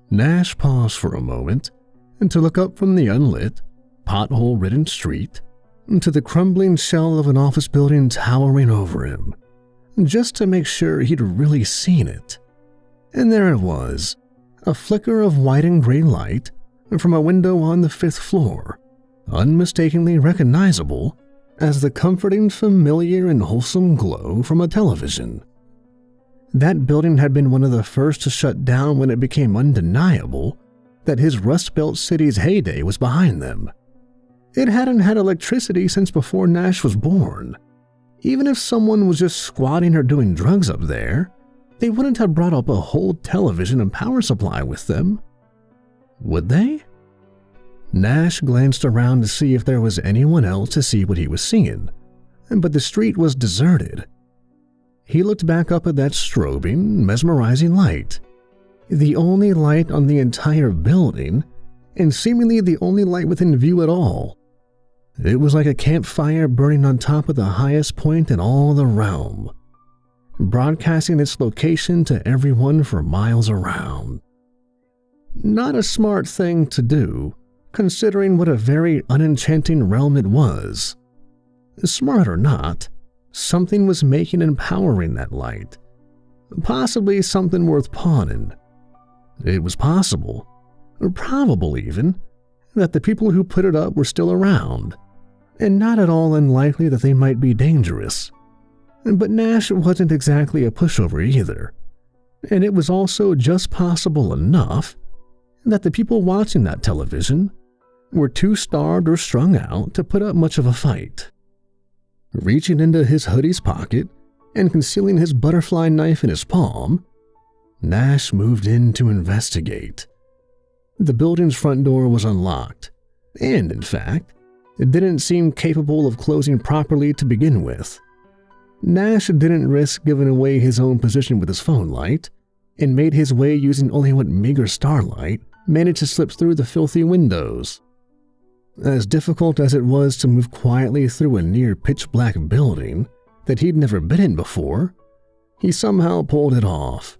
Nash paused for a moment and to look up from the unlit, pothole-ridden street to the crumbling shell of an office building towering over him, just to make sure he'd really seen it. And there it was, a flicker of white and gray light from a window on the 5th floor, unmistakably recognizable as the comforting, familiar, and wholesome glow from a television. That building had been one of the first to shut down when it became undeniable that his Rust Belt city's heyday was behind them. It hadn't had electricity since before Nash was born. Even if someone was just squatting or doing drugs up there, they wouldn't have brought up a whole television and power supply with them. Would they? Nash glanced around to see if there was anyone else to see what he was seeing, but the street was deserted. He looked back up at that strobing, mesmerizing light, the only light on the entire building, and seemingly the only light within view at all. It was like a campfire burning on top of the highest point in all the realm, broadcasting its location to everyone for miles around. Not a smart thing to do, considering what a very unenchanting realm it was. Smart or not, something was making and powering that light. Possibly something worth pawning. It was possible, or probable even, that the people who put it up were still around, and not at all unlikely that they might be dangerous. But Nash wasn't exactly a pushover either, and it was also just possible enough that the people watching that television were too starved or strung out to put up much of a fight. Reaching into his hoodie's pocket and concealing his butterfly knife in his palm, Nash moved in to investigate. The building's front door was unlocked, and in fact, it didn't seem capable of closing properly to begin with. Nash didn't risk giving away his own position with his phone light, and made his way using only what meager starlight managed to slip through the filthy windows. As difficult as it was to move quietly through a near pitch-black building that he'd never been in before, he somehow pulled it off.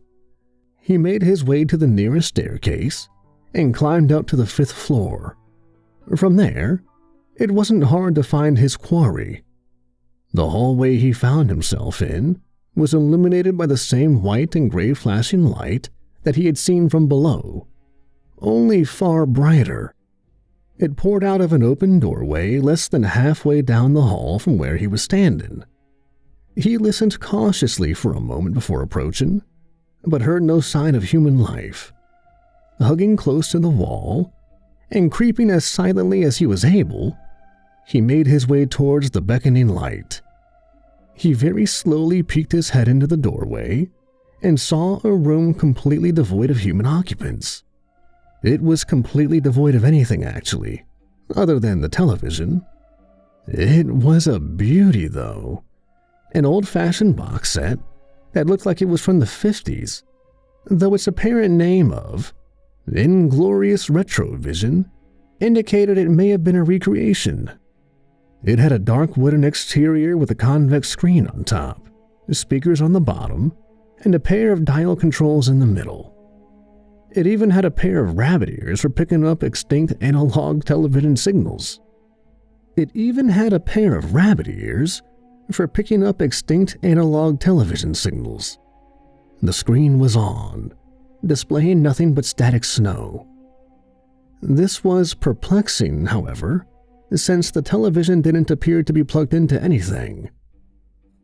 He made his way to the nearest staircase and climbed up to the 5th floor. From there, it wasn't hard to find his quarry. The hallway he found himself in was illuminated by the same white and gray flashing light that he had seen from below, only far brighter. It poured out of an open doorway less than halfway down the hall from where he was standing. He listened cautiously for a moment before approaching, but heard no sign of human life. Hugging close to the wall, and creeping as silently as he was able, he made his way towards the beckoning light. He very slowly peeked his head into the doorway and saw a room completely devoid of human occupants. It was completely devoid of anything, actually, other than the television. It was a beauty, though. An old-fashioned box set that looked like it was from the 50s, though its apparent name of Inglorious Retrovision indicated it may have been a recreation. It had a dark wooden exterior with a convex screen on top, speakers on the bottom, and a pair of dial controls in the middle. It even had a pair of rabbit ears for picking up extinct analog television signals. The screen was on, displaying nothing but static snow. This was perplexing, however, since the television didn't appear to be plugged into anything.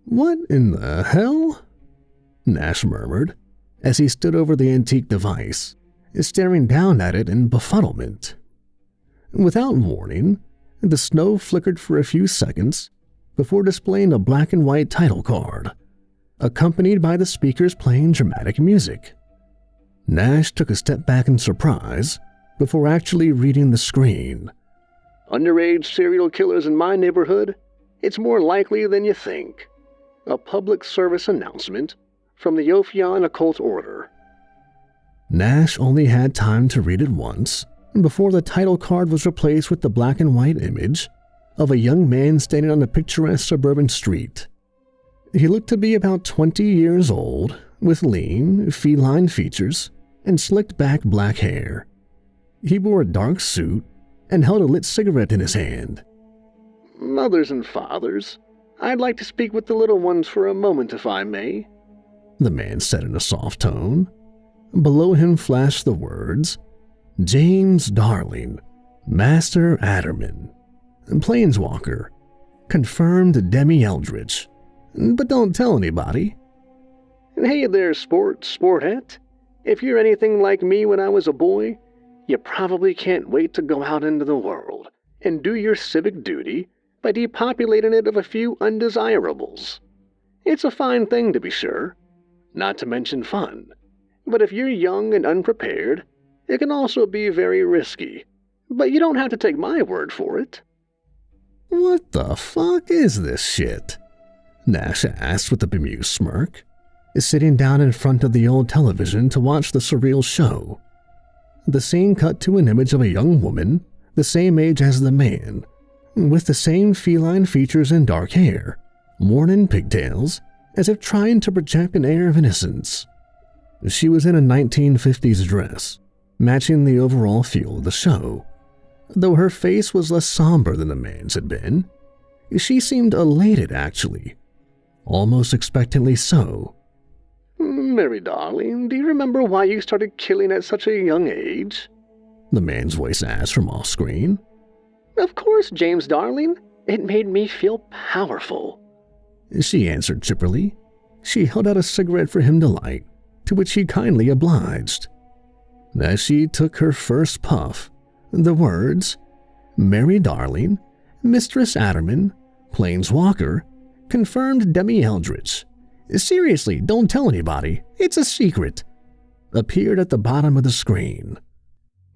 "What in the hell?" Nash murmured as he stood over the antique device, staring down at it in befuddlement. Without warning, the snow flickered for a few seconds before displaying a black and white title card, accompanied by the speakers playing dramatic music. Nash took a step back in surprise before actually reading the screen. "Underage serial killers in my neighborhood? It's more likely than you think. A public service announcement from the Ophion Occult Order." Nash only had time to read it once before the title card was replaced with the black and white image of a young man standing on a picturesque suburban street. He looked to be about 20 years old, with lean, feline features and slicked back black hair. He wore a dark suit and held a lit cigarette in his hand. "Mothers and fathers, I'd like to speak with the little ones for a moment if I may," the man said in a soft tone. Below him flashed the words, "James Darling, Master Adderman, Planeswalker, confirmed Demi Eldritch, but don't tell anybody." "Hey there, sporthead. If you're anything like me when I was a boy, you probably can't wait to go out into the world and do your civic duty by depopulating it of a few undesirables. It's a fine thing to be sure, not to mention fun, but if you're young and unprepared, it can also be very risky. But you don't have to take my word for it." "What the fuck is this shit?" Nash asked with a bemused smirk, sitting down in front of the old television to watch the surreal show. The scene cut to an image of a young woman, the same age as the man, with the same feline features and dark hair, worn in pigtails, as if trying to project an air of innocence. She was in a 1950s dress, matching the overall feel of the show. Though her face was less somber than the man's had been, she seemed elated actually, almost expectantly so. "Mary darling, do you remember why you started killing at such a young age?" the man's voice asked from off-screen. "Of course, James darling. It made me feel powerful," she answered chipperly. She held out a cigarette for him to light, to which he kindly obliged. As she took her first puff, the words, "Mary Darling, Mistress Adderman, Planeswalker, confirmed Demi Eldritch. Seriously, don't tell anybody. It's a secret," appeared at the bottom of the screen.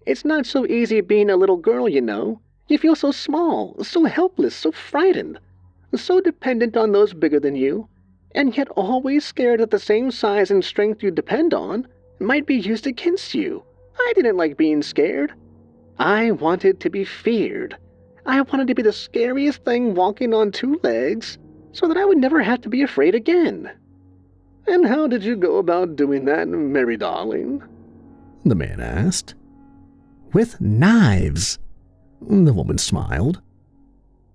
"It's not so easy being a little girl, you know. You feel so small, so helpless, so frightened, so dependent on those bigger than you, and yet always scared that the same size and strength you depend on might be used against you. I didn't like being scared. I wanted to be feared. I wanted to be the scariest thing walking on two legs so that I would never have to be afraid again." "And how did you go about doing that, Mary darling?" the man asked. "With knives," the woman smiled.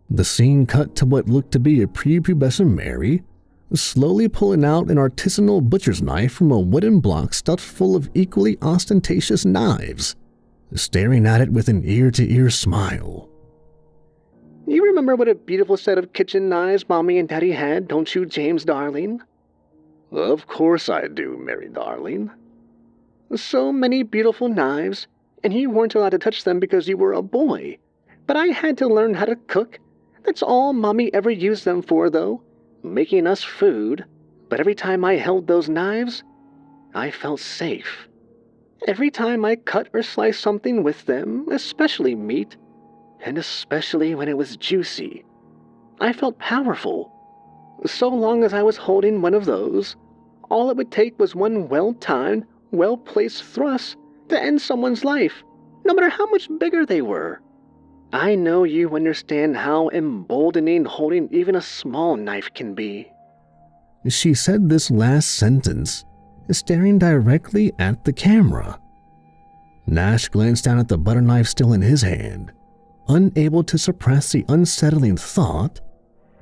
The scene cut to what looked to be a prepubescent Mary, slowly pulling out an artisanal butcher's knife from a wooden block stuffed full of equally ostentatious knives, staring at it with an ear-to-ear smile. "You remember what a beautiful set of kitchen knives Mommy and Daddy had, don't you, James darling?" "Of course I do, Mary darling." "So many beautiful knives, and you weren't allowed to touch them because you were a boy. But I had to learn how to cook. That's all Mommy ever used them for, though, making us food. But every time I held those knives, I felt safe. Every time I cut or sliced something with them, especially meat, and especially when it was juicy, I felt powerful. So long as I was holding one of those, all it would take was one well-timed, well-placed thrust to end someone's life, no matter how much bigger they were. I know you understand how emboldening holding even a small knife can be." She said this last sentence, staring directly at the camera. Nash glanced down at the butter knife still in his hand, unable to suppress the unsettling thought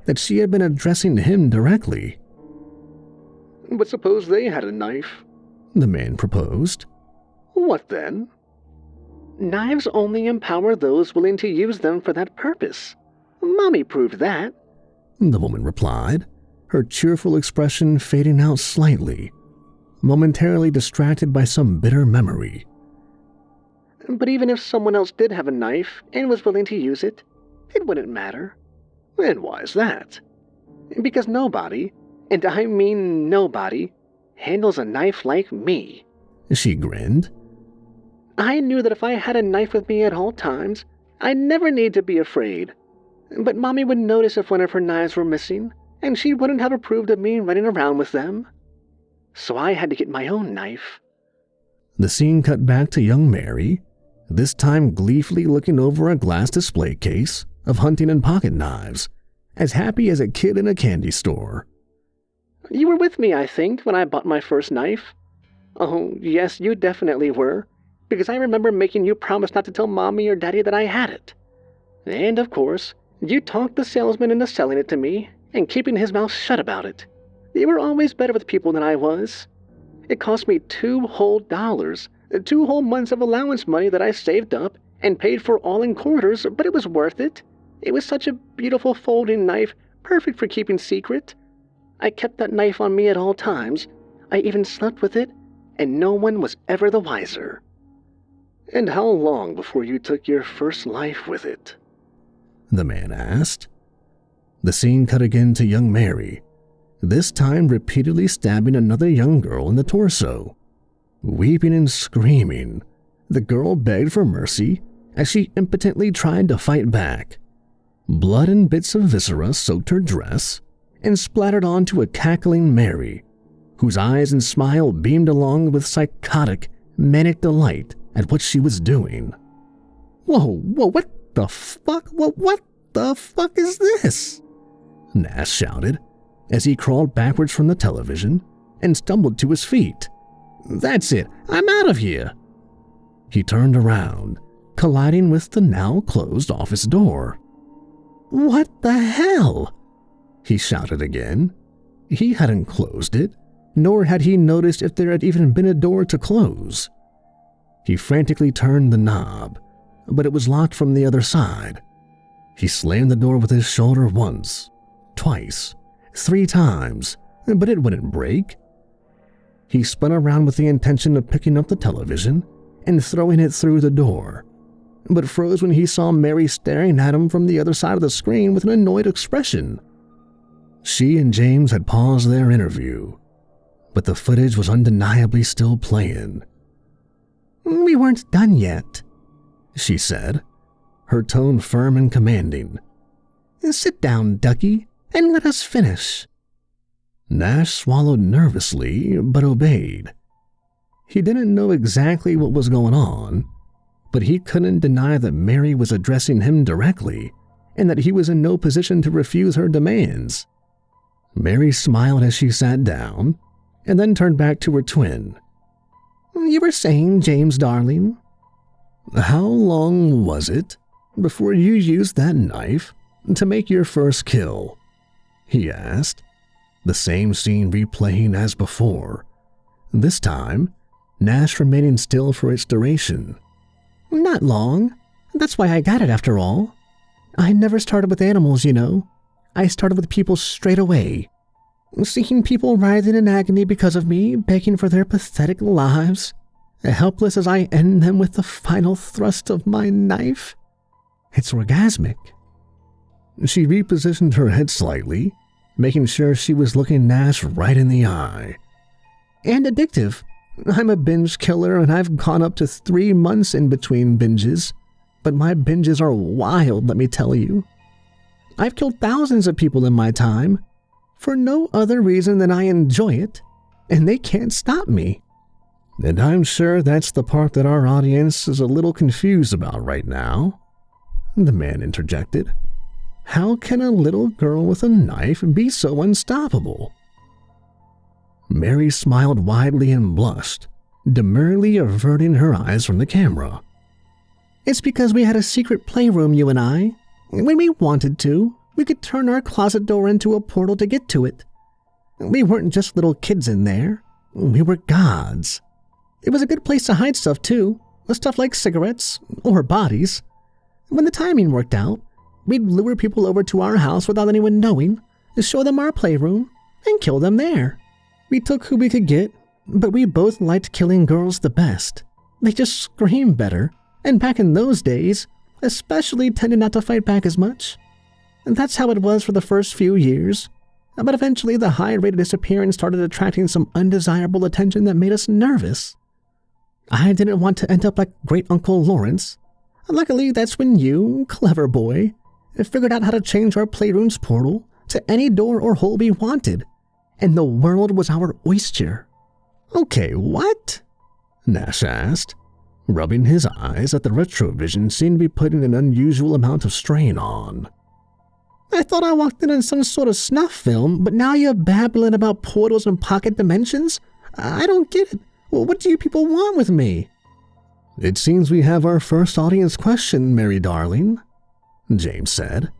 that she had been addressing him directly. "But suppose they had a knife," the man proposed. "What then?" "Knives only empower those willing to use them for that purpose. Mommy proved that," the woman replied, her cheerful expression fading out slightly, momentarily distracted by some bitter memory. "But even if someone else did have a knife and was willing to use it, it wouldn't matter." "And why is that?" "Because nobody, and I mean nobody, handles a knife like me." She grinned. "I knew that if I had a knife with me at all times, I'd never need to be afraid. But Mommy would notice if one of her knives were missing, and she wouldn't have approved of me running around with them. So I had to get my own knife." The scene cut back to young Mary, this time gleefully looking over a glass display case of hunting and pocket knives, as happy as a kid in a candy store. "You were with me, I think, when I bought my first knife. Oh, yes, you definitely were, because I remember making you promise not to tell Mommy or Daddy that I had it. And, of course, you talked the salesman into selling it to me and keeping his mouth shut about it. You were always better with people than I was. It cost me $2 whole, 2 whole months of allowance money that I saved up and paid for all in quarters, but it was worth it. It was such a beautiful folding knife, perfect for keeping secret. I kept that knife on me at all times. I even slept with it, and no one was ever the wiser. And how long before you took your first life with it? The man asked. The scene cut again to young Mary, this time repeatedly stabbing another young girl in the torso. Weeping and screaming, the girl begged for mercy as she impotently tried to fight back. Blood and bits of viscera soaked her dress and splattered onto a cackling Mary, whose eyes and smile beamed along with psychotic, manic delight at what she was doing. Whoa, what the fuck? What the fuck is this? Nash shouted as he crawled backwards from the television and stumbled to his feet. That's it, I'm out of here. He turned around, colliding with the now closed office door. What the hell? He shouted again. He hadn't closed it, nor had he noticed if there had even been a door to close. He frantically turned the knob, but it was locked from the other side. He slammed the door with his shoulder once, twice, 3 times, but it wouldn't break. He spun around with the intention of picking up the television and throwing it through the door, but froze when he saw Mary staring at him from the other side of the screen with an annoyed expression. She and James had paused their interview, but the footage was undeniably still playing. "We weren't done yet," she said, her tone firm and commanding. "Sit down, Ducky, and let us finish." Nash swallowed nervously, but obeyed. He didn't know exactly what was going on, but he couldn't deny that Mary was addressing him directly and that he was in no position to refuse her demands. Mary smiled as she sat down and then turned back to her twin. "You were saying, James darling?" "How long was it before you used that knife to make your first kill?" he asked, the same scene replaying as before, this time Nash remaining still for its duration. "Not long. That's why I got it after all. I never started with animals, you know. I started with people straight away. Seeing people writhing in agony because of me, begging for their pathetic lives, helpless as I end them with the final thrust of my knife. It's orgasmic." She repositioned her head slightly, making sure she was looking Nash right in the eye. "And addictive. I'm a binge killer and I've gone up to 3 months in between binges, but my binges are wild, let me tell you. I've killed thousands of people in my time, for no other reason than I enjoy it, and they can't stop me." "And I'm sure that's the part that our audience is a little confused about right now," the man interjected. "How can a little girl with a knife be so unstoppable?" Mary smiled widely and blushed, demurely averting her eyes from the camera. "It's because we had a secret playroom, you and I. When we wanted to, we could turn our closet door into a portal to get to it. We weren't just little kids in there. We were gods. It was a good place to hide stuff, too, stuff like cigarettes or bodies. When the timing worked out, we'd lure people over to our house without anyone knowing, show them our playroom, and kill them there. We took who we could get, but we both liked killing girls the best. They just screamed better, and back in those days, especially tended not to fight back as much. And that's how it was for the first few years. But eventually the high rate of disappearance started attracting some undesirable attention that made us nervous. I didn't want to end up like Great Uncle Lawrence. Luckily, that's when you, clever boy, figured out how to change our playroom's portal to any door or hole we wanted, and the world was our oyster." "Okay, what?" Nash asked, rubbing his eyes that the retrovision seemed to be putting an unusual amount of strain on. "I thought I walked in on some sort of snuff film, but now you're babbling about portals and pocket dimensions? I don't get it. Well, what do you people want with me? It seems we have our first audience question, Mary darling, James said.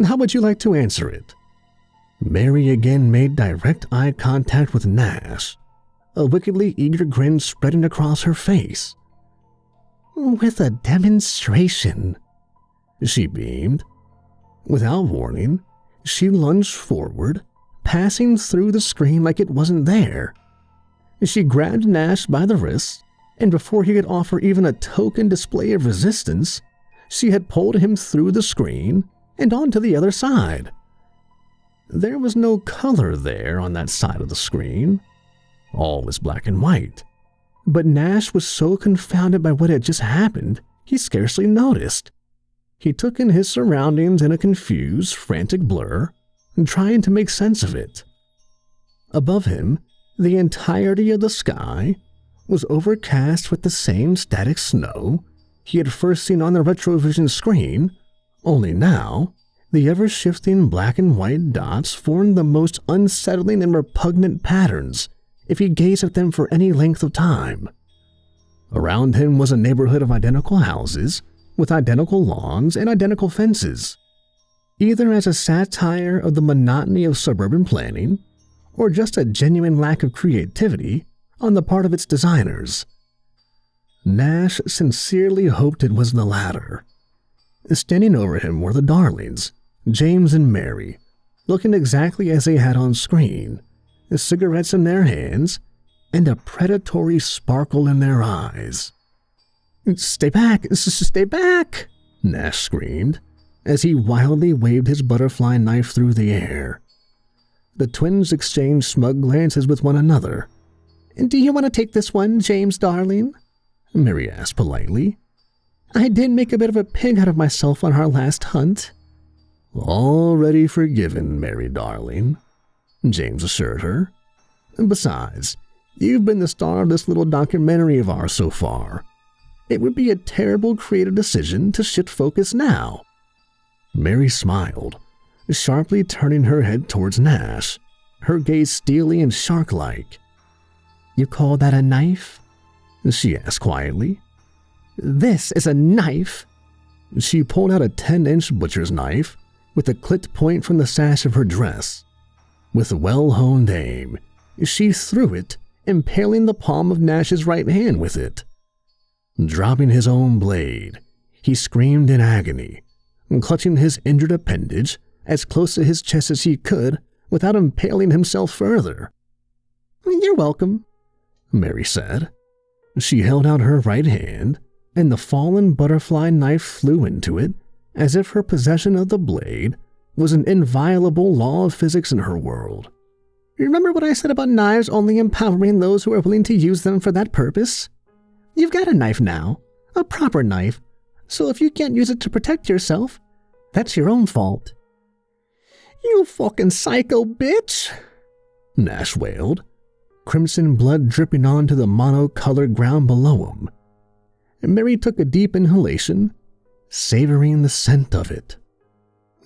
How would you like to answer it? Mary again made direct eye contact with Nash, a wickedly eager grin spreading across her face. With a demonstration, she beamed. Without warning, she lunged forward, passing through the screen like it wasn't there. She grabbed Nash by the wrist, and before he could offer even a token display of resistance, she had pulled him through the screen and onto the other side. There was no color there on that side of the screen. All was black and white. But Nash was so confounded by what had just happened, he scarcely noticed. He took in his surroundings in a confused, frantic blur, trying to make sense of it. Above him, the entirety of the sky was overcast with the same static snow he had first seen on the retrovision screen, only now, the ever-shifting black and white dots formed the most unsettling and repugnant patterns if he gazed at them for any length of time. Around him was a neighborhood of identical houses, with identical lawns and identical fences, either as a satire of the monotony of suburban planning, or just a genuine lack of creativity on the part of its designers. Nash sincerely hoped it was the latter. Standing over him were the darlings, James and Mary, looking exactly as they had on screen, cigarettes in their hands, and a predatory sparkle in their eyes. Stay back! Stay back! Nash screamed, as he wildly waved his butterfly knife through the air. The twins exchanged smug glances with one another. Do you want to take this one, James darling? Mary asked politely. I did make a bit of a pig out of myself on our last hunt. Already forgiven, Mary darling, James assured her. Besides, you've been the star of this little documentary of ours so far. It would be a terrible creative decision to shift focus now. Mary smiled, sharply turning her head towards Nash, her gaze steely and shark-like. You call that a knife? She asked quietly. This is a knife? She pulled out a 10-inch butcher's knife with a clipped point from the sash of her dress. With well-honed aim, she threw it, impaling the palm of Nash's right hand with it. Dropping his own blade, he screamed in agony, clutching his injured appendage as close to his chest as he could without impaling himself further. You're welcome, Mary said. She held out her right hand, and the fallen butterfly knife flew into it as if her possession of the blade was an inviolable law of physics in her world. Remember what I said about knives only empowering those who are willing to use them for that purpose? You've got a knife now, a proper knife, so if you can't use it to protect yourself, that's your own fault. You fucking psycho bitch, Nash wailed, crimson blood dripping onto the mono-colored ground below him. Mary took a deep inhalation, savoring the scent of it.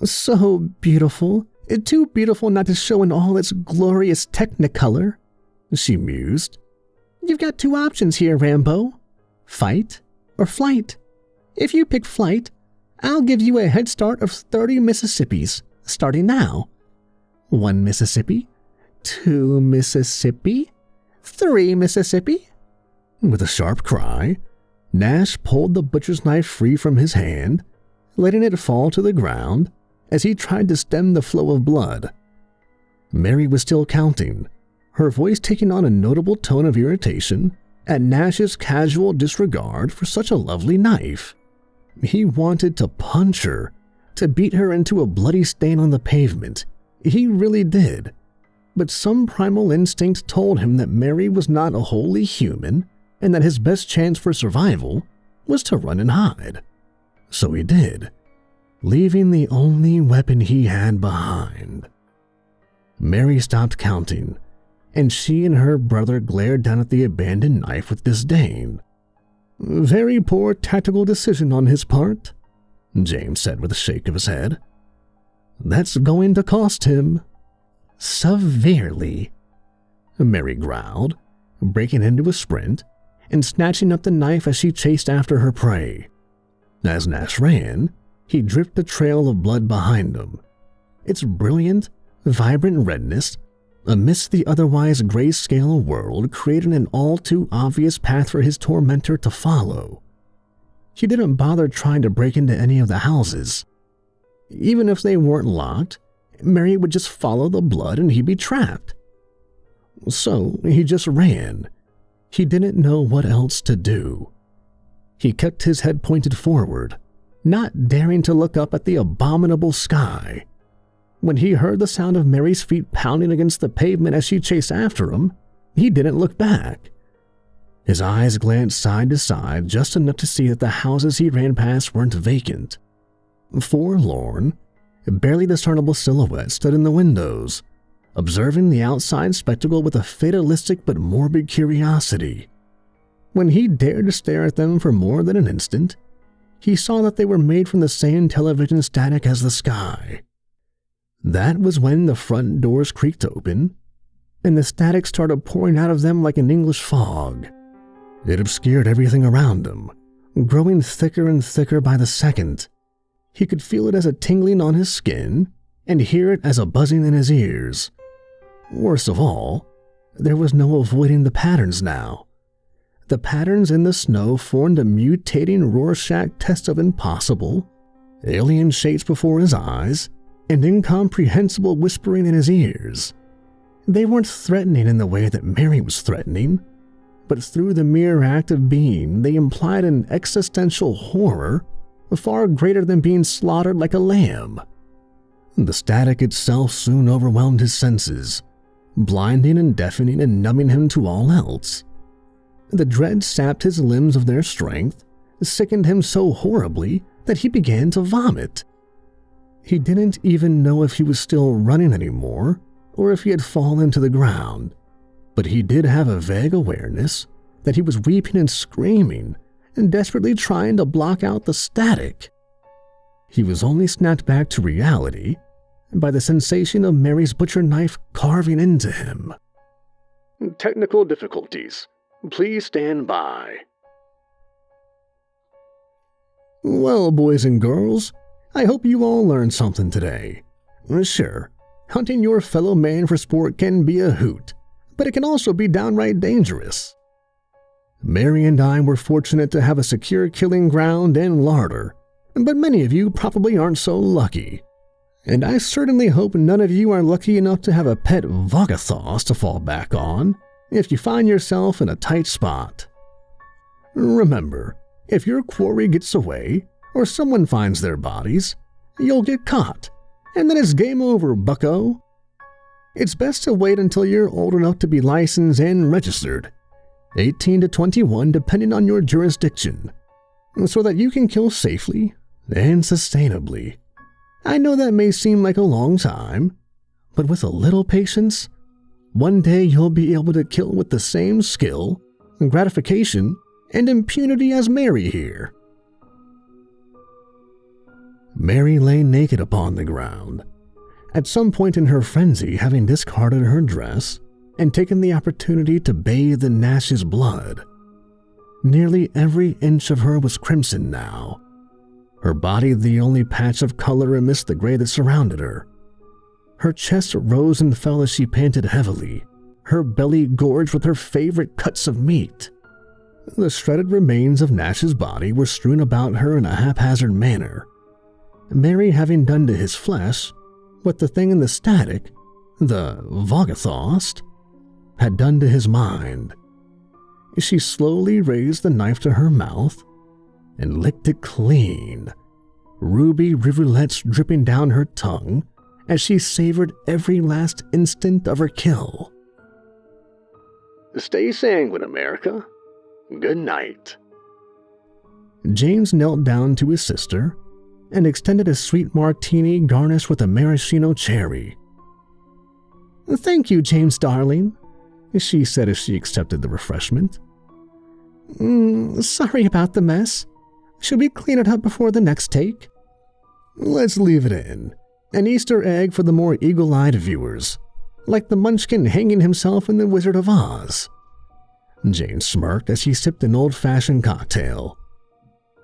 So beautiful, too beautiful not to show in all its glorious technicolor, she mused. You've got two options here, Rambo. Fight or flight. If you pick flight, I'll give you a head start of 30 Mississippis, starting now. 1 Mississippi, 2 Mississippi, 3 Mississippi. With a sharp cry, Nash pulled the butcher's knife free from his hand, letting it fall to the ground as he tried to stem the flow of blood. Mary was still counting, her voice taking on a notable tone of irritation at Nash's casual disregard for such a lovely knife. He wanted to punch her, to beat her into a bloody stain on the pavement. He really did. But some primal instinct told him that Mary was not a wholly human and that his best chance for survival was to run and hide. So he did, leaving the only weapon he had behind. Mary stopped counting, and she and her brother glared down at the abandoned knife with disdain. Very poor tactical decision on his part, James said with a shake of his head. That's going to cost him. Severely, Mary growled, breaking into a sprint and snatching up the knife as she chased after her prey. As Nash ran, he dripped a trail of blood behind him. Its brilliant, vibrant redness amidst the otherwise grayscale world created an all-too-obvious path for his tormentor to follow. He didn't bother trying to break into any of the houses. Even if they weren't locked, Mary would just follow the blood and he'd be trapped. So he just ran. He didn't know what else to do. He kept his head pointed forward, not daring to look up at the abominable sky. When he heard the sound of Mary's feet pounding against the pavement as she chased after him, he didn't look back. His eyes glanced side to side just enough to see that the houses he ran past weren't vacant. Forlorn, barely discernible silhouettes stood in the windows, observing the outside spectacle with a fatalistic but morbid curiosity. When he dared to stare at them for more than an instant, he saw that they were made from the same television static as the sky. That was when the front doors creaked open, and the static started pouring out of them like an English fog. It obscured everything around him, growing thicker and thicker by the second. He could feel it as a tingling on his skin and hear it as a buzzing in his ears. Worst of all, there was no avoiding the patterns now. The patterns in the snow formed a mutating Rorschach test of impossible, alien shapes before his eyes, and incomprehensible whispering in his ears. They weren't threatening in the way that Mary was threatening, but through the mere act of being, they implied an existential horror far greater than being slaughtered like a lamb. The static itself soon overwhelmed his senses, blinding and deafening and numbing him to all else. The dread sapped his limbs of their strength, sickened him so horribly that he began to vomit. He didn't even know if he was still running anymore or if he had fallen to the ground, but he did have a vague awareness that he was weeping and screaming and desperately trying to block out the static. He was only snapped back to reality by the sensation of Mary's butcher knife carving into him. Technical difficulties. Please stand by. Well, boys and girls, I hope you all learned something today. Sure, hunting your fellow man for sport can be a hoot, but it can also be downright dangerous. Mary and I were fortunate to have a secure killing ground and larder, but many of you probably aren't so lucky. And I certainly hope none of you are lucky enough to have a pet Vogathos to fall back on if you find yourself in a tight spot. Remember, if your quarry gets away, or someone finds their bodies, you'll get caught, and then it's game over, bucko. It's best to wait until you're old enough to be licensed and registered, 18 to 21 depending on your jurisdiction, so that you can kill safely and sustainably. I know that may seem like a long time, but with a little patience, one day you'll be able to kill with the same skill, gratification, and impunity as Mary here. Mary lay naked upon the ground, at some point in her frenzy having discarded her dress and taken the opportunity to bathe in Nash's blood. Nearly every inch of her was crimson now, her body the only patch of color amidst the gray that surrounded her. Her chest rose and fell as she panted heavily, her belly gorged with her favorite cuts of meat. The shredded remains of Nash's body were strewn about her in a haphazard manner, Mary having done to his flesh what the thing in the static, the Vogathos, had done to his mind. She slowly raised the knife to her mouth and licked it clean, ruby rivulets dripping down her tongue as she savored every last instant of her kill. Stay sanguine, America. Good night. James knelt down to his sister and extended a sweet martini garnished with a maraschino cherry. "Thank you, James darling," she said as she accepted the refreshment. "Sorry about the mess. Should we clean it up before the next take?" "Let's leave it in. An Easter egg for the more eagle-eyed viewers, like the Munchkin hanging himself in The Wizard of Oz." Jane smirked as she sipped an old-fashioned cocktail.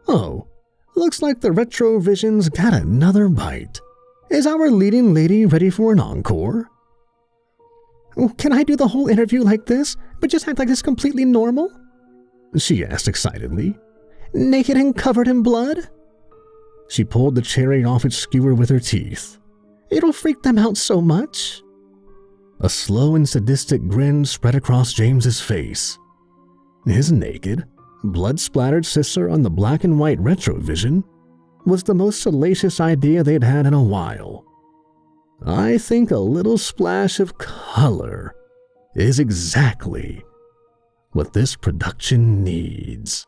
Oh, looks like the Retrovision's got another bite. Is our leading lady ready for an encore? Can I do the whole interview like this, but just act like it's completely normal? She asked excitedly. Naked and covered in blood? She pulled the cherry off its skewer with her teeth. It'll freak them out so much. A slow and sadistic grin spread across James's face. His naked, blood-splattered sister on the black and white Retrovision was the most salacious idea they'd had in a while. I think a little splash of color is exactly what this production needs.